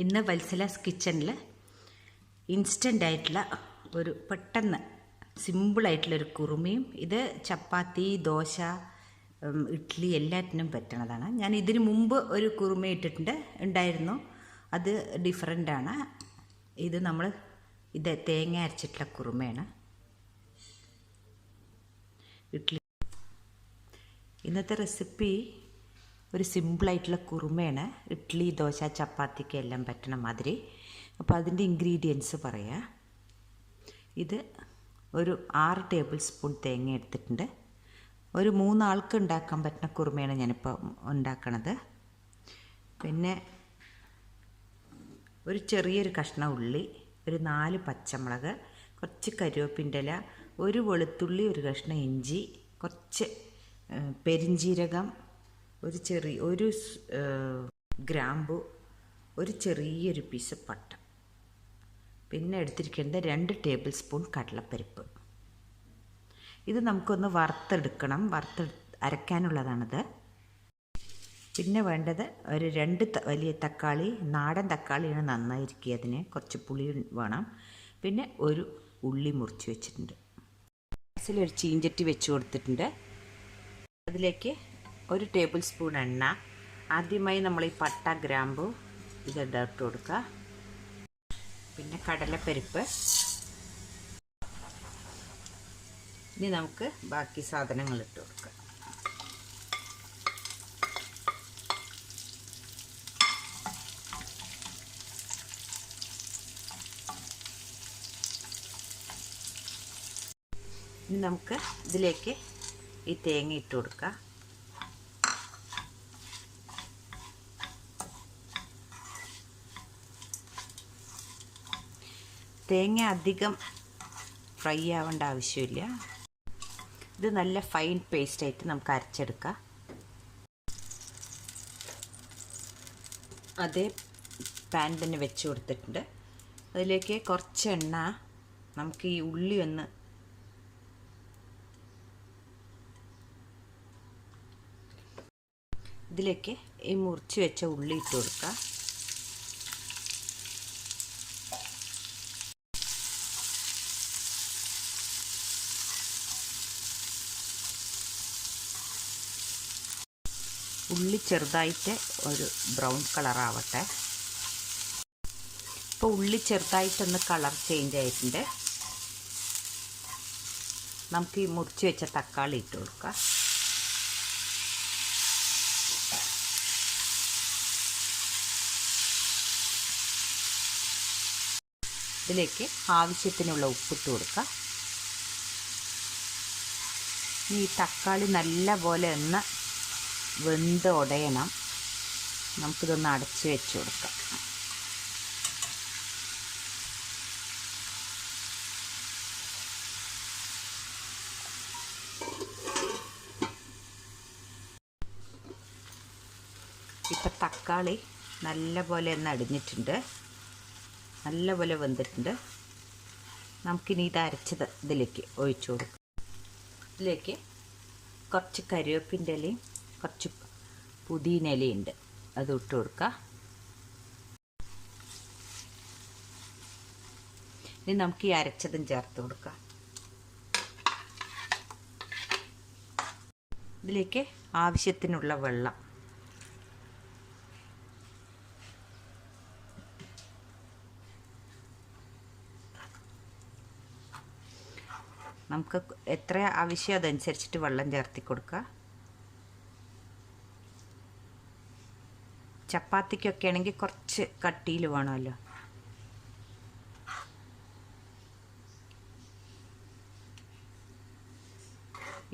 ഇന്ന് വത്സലാസ് കിച്ചണിൽ ഇൻസ്റ്റൻ്റ് ആയിട്ടുള്ള ഒരു പെട്ടെന്ന് സിമ്പിളായിട്ടുള്ളൊരു കുറുമയും ഇത് ചപ്പാത്തി ദോശ ഇഡ്ഡലി എല്ലാറ്റിനും പറ്റണതാണ്. ഞാൻ ഇതിന് മുമ്പ് ഒരു കുറുമ ഇട്ടിട്ടുണ്ട് ഉണ്ടായിരുന്നു, അത് ഡിഫറെൻ്റാണ്. ഇത് ഇത് തേങ്ങ അരച്ചിട്ടുള്ള കുറുമയാണ്. ഇഡ്ഡലി ഇന്നത്തെ റെസിപ്പി ഒരു സിമ്പിളായിട്ടുള്ള കുറുമയാണ്. ഇഡ്ഡലി ദോശ ചപ്പാത്തിക്ക് എല്ലാം പറ്റണ മാതിരി. അപ്പോൾ അതിൻ്റെ ഇൻഗ്രീഡിയൻസ് പറയാം. ഇത് ഒരു 6 ടേബിൾ സ്പൂൺ തേങ്ങ എടുത്തിട്ടുണ്ട്. ഒരു 3 ആൾക്ക് ഉണ്ടാക്കാൻ പറ്റുന്ന കുറുമയാണ് ഞാനിപ്പോൾ ഉണ്ടാക്കണത്. പിന്നെ ഒരു ചെറിയൊരു കഷ്ണം ഉള്ളി, ഒരു 4 പച്ചമുളക്, കുറച്ച് കരിവേപ്പിൻ്റെ ഇല, ഒരു വെളുത്തുള്ളി, ഒരു കഷ്ണം ഇഞ്ചി, കുറച്ച് പെരിഞ്ജീരകം, ഒരു ഗ്രാമ്പു, ഒരു ചെറിയൊരു പീസ് പട്ട, പിന്നെ എടുത്തിരിക്കുന്നത് 2 ടേബിൾ സ്പൂൺ കടലപ്പരിപ്പ്. ഇത് നമുക്കൊന്ന് വറുത്തെടുക്കണം, അരയ്ക്കാനുള്ളതാണിത്. പിന്നെ വേണ്ടത് ഒരു 2 വലിയ തക്കാളി, നാടൻ തക്കാളിയാണ് നന്നായിരിക്കുക, അതിന് കുറച്ച് പുളി വേണം. പിന്നെ ഒരു ഉള്ളി മുറിച്ച് വെച്ചിട്ടുണ്ട്. ഗ്യാസിലൊരു ചീഞ്ചട്ടി വെച്ച് കൊടുത്തിട്ടുണ്ട്. അതിലേക്ക് 1 ടേബിൾ സ്പൂൺ എണ്ണ. ആദ്യമായി നമ്മൾ ഈ പട്ട ഗ്രാമ്പു ഇതെല്ലാം ഇട്ട് കൊടുക്കുക. പിന്നെ കടലപ്പരിപ്പ്. ഇനി നമുക്ക് ബാക്കി സാധനങ്ങൾ ഇട്ട് കൊടുക്കാം. ഇനി നമുക്ക് ഇതിലേക്ക് ഈ തേങ്ങ ഇട്ട് കൊടുക്കാം. തേങ്ങ അധികം ഫ്രൈ ആവേണ്ട ആവശ്യമില്ല. ഇത് നല്ല ഫൈൻ പേസ്റ്റായിട്ട് നമുക്ക് അരച്ചെടുക്കാം. അതേ പാൻ തന്നെ വെച്ച് കൊടുത്തിട്ടുണ്ട്. അതിലേക്ക് കുറച്ച് എണ്ണ, നമുക്ക് ഈ ഉള്ളി ഒന്ന് ഇതിലേക്ക് ഈ മുറിച്ച് വെച്ച ഉള്ളി ഇട്ട് കൊടുക്കുക. ഉള്ളി ചെറുതായിട്ട് ഒരു ബ്രൗൺ കളറാവട്ടെ. ഇപ്പോൾ ഉള്ളി ചെറുതായിട്ടൊന്ന് കളർ ചേഞ്ച് ആയിട്ടുണ്ട്. നമുക്ക് ഈ മുറിച്ച് വെച്ച തക്കാളി ഇട്ട് കൊടുക്കാം. ഇതിലേക്ക് ആവശ്യത്തിനുള്ള ഉപ്പിട്ട് കൊടുക്കുക. ഈ തക്കാളി നല്ല പോലെ ഒന്ന് വെന്ത് ഉടയണം. നമുക്കിതൊന്ന് അടച്ച് വെച്ച് കൊടുക്കാം. ഇപ്പം തക്കാളി നല്ല പോലെ ഒന്ന് അടിഞ്ഞിട്ടുണ്ട്, നല്ല പോലെ വെന്തിട്ടുണ്ട്. നമുക്കിനി ഇത് അരച്ചത് ഇതിലേക്ക് ഒഴിച്ചു കൊടുക്കാം. ഇതിലേക്ക് കുറച്ച് കരിവേപ്പിൻ്റെ ഇലയും കുറച്ച് പുതിന ഇലയുണ്ട്, അത് ഇട്ട് കൊടുക്കുക. ഇനി നമുക്ക് ഈ അരച്ചതും ചേർത്ത് കൊടുക്കാം. ഇതിലേക്ക് ആവശ്യത്തിനുള്ള വെള്ളം. നമുക്ക് എത്ര ആവശ്യം അതനുസരിച്ചിട്ട് വെള്ളം ചേർത്തി കൊടുക്കുക. ചപ്പാത്തിക്കൊക്കെ ആണെങ്കിൽ കുറച്ച് കട്ടിയിൽ വേണമല്ലോ.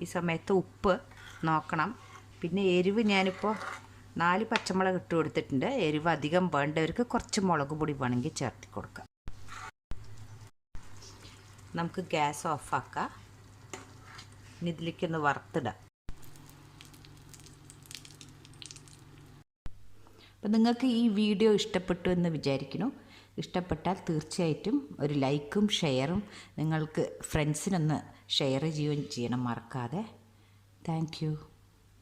ഈ സമയത്ത് ഉപ്പ് നോക്കണം. പിന്നെ എരിവ് ഞാനിപ്പോൾ 4 പച്ചമുളക് ഇട്ട് കൊടുത്തിട്ടുണ്ട്. എരിവ് അധികം വേണ്ടവർക്ക് കുറച്ച് മുളക് പൊടി വേണമെങ്കിൽ ചേർത്തി കൊടുക്കാം. നമുക്ക് ഗ്യാസ് ഓഫാക്കാം. ഇനി ഇതിലേക്കൊന്ന് വറുത്തിടാം. അപ്പോൾ നിങ്ങൾക്ക് ഈ വീഡിയോ ഇഷ്ടപ്പെട്ടു എന്ന് വിചാരിക്കുന്നു. ഇഷ്ടപ്പെട്ടാൽ തീർച്ചയായിട്ടും ഒരു ലൈക്കും ഷെയറും നിങ്ങൾക്ക് ഫ്രണ്ട്സിനൊന്ന് ഷെയർ ചെയ്യുകയും ചെയ്യണം, മറക്കാതെ. Thank you.